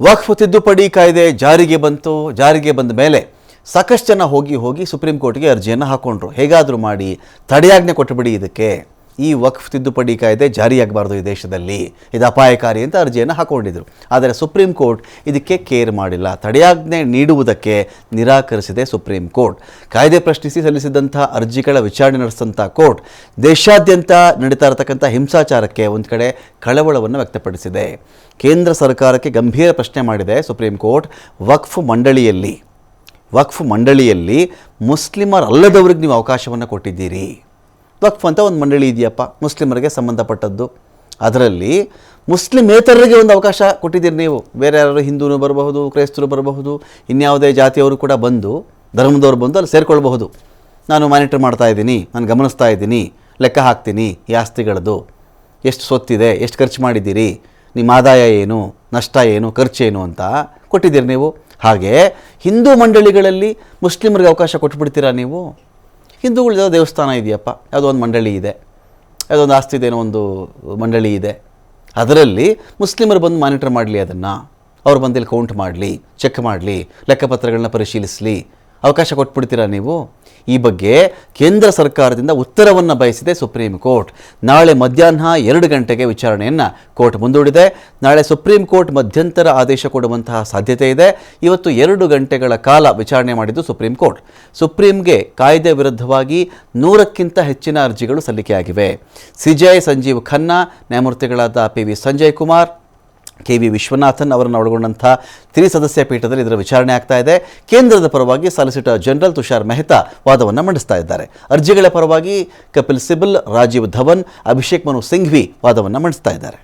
ವಕ್ಫ್ ತಿದ್ದುಪಡಿ ಕಾಯ್ದೆ ಜಾರಿಗೆ ಬಂದ ಮೇಲೆ ಸಾಕಷ್ಟು ಜನ ಹೋಗಿ ಸುಪ್ರೀಂ ಕೋರ್ಟ್ಗೆ ಅರ್ಜಿಯನ್ನು ಹಾಕೊಂಡ್ರು. ಹೇಗಾದರೂ ಮಾಡಿ ತಡೆಯಾಜ್ಞೆ ಕೊಟ್ಟುಬಿಡಿ, ಇದಕ್ಕೆ ಈ ವಕ್ಫ್ ತಿದ್ದುಪಡಿ ಕಾಯ್ದೆ ಜಾರಿಯಾಗಬಾರ್ದು ಈ ದೇಶದಲ್ಲಿ, ಇದು ಅಪಾಯಕಾರಿ ಅಂತ ಅರ್ಜಿಯನ್ನು ಹಾಕೊಂಡಿದ್ರು. ಆದರೆ ಸುಪ್ರೀಂ ಕೋರ್ಟ್ ಇದಕ್ಕೆ ಕೇರ್ ಮಾಡಿಲ್ಲ. ತಡೆಯಾಜ್ಞೆ ನೀಡುವುದಕ್ಕೆ ನಿರಾಕರಿಸಿದೆ ಸುಪ್ರೀಂ ಕೋರ್ಟ್. ಕಾಯ್ದೆ ಪ್ರಶ್ನಿಸಿ ಸಲ್ಲಿಸಿದಂಥ ಅರ್ಜಿಗಳ ವಿಚಾರಣೆ ನಡೆಸಿದಂಥ ಕೋರ್ಟ್ ದೇಶಾದ್ಯಂತ ನಡೀತಾ ಇರತಕ್ಕಂಥ ಹಿಂಸಾಚಾರಕ್ಕೆ ಒಂದು ಕಡೆ ಕಳವಳವನ್ನು ವ್ಯಕ್ತಪಡಿಸಿದೆ. ಕೇಂದ್ರ ಸರ್ಕಾರಕ್ಕೆ ಗಂಭೀರ ಪ್ರಶ್ನೆ ಮಾಡಿದೆ ಸುಪ್ರೀಂ ಕೋರ್ಟ್. ವಕ್ಫ್ ಮಂಡಳಿಯಲ್ಲಿ ಮುಸ್ಲಿಮರಲ್ಲದವ್ರಿಗೆ ನೀವು ಅವಕಾಶವನ್ನು ಕೊಟ್ಟಿದ್ದೀರಿ. ವಕ್ಫ್ ಅಂತ ಒಂದು ಮಂಡಳಿ ಇದೆಯಪ್ಪ, ಮುಸ್ಲಿಮರಿಗೆ ಸಂಬಂಧಪಟ್ಟದ್ದು. ಅದರಲ್ಲಿ ಮುಸ್ಲಿಮೇತರರಿಗೆ ಒಂದು ಅವಕಾಶ ಕೊಟ್ಟಿದ್ದೀರಿ ನೀವು. ಬೇರೆ ಯಾರು ಹಿಂದೂನು ಬರಬಹುದು, ಕ್ರೈಸ್ತರು ಬರಬಹುದು, ಇನ್ಯಾವುದೇ ಜಾತಿಯವರು ಕೂಡ ಧರ್ಮದವರು ಬಂದು ಅಲ್ಲಿ ಸೇರಿಕೊಳ್ಬಹುದು. ನಾನು ಮಾನಿಟರ್ ಮಾಡ್ತಾ ಇದ್ದೀನಿ, ನಾನು ಗಮನಿಸ್ತಾ ಇದ್ದೀನಿ, ಲೆಕ್ಕ ಹಾಕ್ತೀನಿ ಈ ಆಸ್ತಿಗಳದ್ದು, ಎಷ್ಟು ಸೊತ್ತಿದೆ, ಎಷ್ಟು ಖರ್ಚು ಮಾಡಿದ್ದೀರಿ, ನಿಮ್ಮ ಆದಾಯ ಏನು, ನಷ್ಟ ಏನು, ಖರ್ಚೇನು ಅಂತ ಕೊಟ್ಟಿದ್ದೀರಿ ನೀವು. ಹಾಗೆ ಹಿಂದೂ ಮಂಡಳಿಗಳಲ್ಲಿ ಮುಸ್ಲಿಮರಿಗೆ ಅವಕಾಶ ಕೊಟ್ಬಿಡ್ತೀರಾ ನೀವು? ಹಿಂದೂಗಳಿರೋ ದೇವಸ್ಥಾನ ಇದೆಯಪ್ಪ, ಯಾವುದೋ ಒಂದು ಮಂಡಳಿ ಇದೆ, ಯಾವುದೋ ಒಂದು ಆಸ್ತಿ ಇದೆ, ಒಂದು ಮಂಡಳಿ ಇದೆ, ಅದರಲ್ಲಿ ಮುಸ್ಲಿಮರು ಬಂದು ಮಾನಿಟರ್ ಮಾಡಲಿ, ಅದನ್ನು ಅವ್ರು ಬಂದು ಇಲ್ಲಿ ಕೌಂಟ್ ಮಾಡಲಿ, ಚೆಕ್ ಮಾಡಲಿ, ಲೆಕ್ಕಪತ್ರಗಳನ್ನ ಪರಿಶೀಲಿಸಲಿ, ಅವಕಾಶ ಕೊಟ್ಬಿಡ್ತೀರಾ ನೀವು? ಈ ಬಗ್ಗೆ ಕೇಂದ್ರ ಸರ್ಕಾರದಿಂದ ಉತ್ತರವನ್ನು ಬಯಸಿದೆ ಸುಪ್ರೀಂ ಕೋರ್ಟ್. ನಾಳೆ ಮಧ್ಯಾಹ್ನ 2 ಗಂಟೆಗೆ ವಿಚಾರಣೆಯನ್ನು ಕೋರ್ಟ್ ಮುಂದೂಡಿದೆ. ನಾಳೆ ಸುಪ್ರೀಂ ಕೋರ್ಟ್ ಮಧ್ಯಂತರ ಆದೇಶ ಕೊಡುವಂತಹ ಸಾಧ್ಯತೆ ಇದೆ. ಇವತ್ತು 2 ಗಂಟೆಗಳ ಕಾಲ ವಿಚಾರಣೆ ಮಾಡಿದ್ದು ಸುಪ್ರೀಂ ಕೋರ್ಟ್. ಸುಪ್ರೀಂಗೆ ಕಾಯ್ದೆ ವಿರುದ್ಧವಾಗಿ 100ಕ್ಕಿಂತ ಹೆಚ್ಚಿನ ಅರ್ಜಿಗಳು ಸಲ್ಲಿಕೆಯಾಗಿವೆ. ಸಿಜೆ ಸಂಜೀವ್ ಖನ್ನಾ, ನ್ಯಾಯಮೂರ್ತಿಗಳಾದ PV ಸಂಜಯ್ ಕುಮಾರ್, KV ವಿಶ್ವನಾಥನ್ ಅವರನ್ನು ಒಳಗೊಂಡಂಥ ತ್ರಿಸದಸ್ಯ ಪೀಠದಲ್ಲಿ ಇದರ ವಿಚಾರಣೆ ಆಗ್ತಾ ಇದೆ. ಕೇಂದ್ರದ ಪರವಾಗಿ ಸಾಲಿಸಿಟರ್ ಜನರಲ್ ತುಷಾರ್ ಮೆಹ್ತಾ ವಾದವನ್ನು ಮಂಡಿಸ್ತಾ ಇದ್ದಾರೆ. ಅರ್ಜಿಗಳ ಪರವಾಗಿ ಕಪಿಲ್ ಸಿಬಲ್, ರಾಜೀವ್ ಧವನ್, ಅಭಿಷೇಕ್ ಮನು ಸಿಂಘ್ವಿ ವಾದವನ್ನು ಮಂಡಿಸ್ತಾ ಇದ್ದಾರೆ.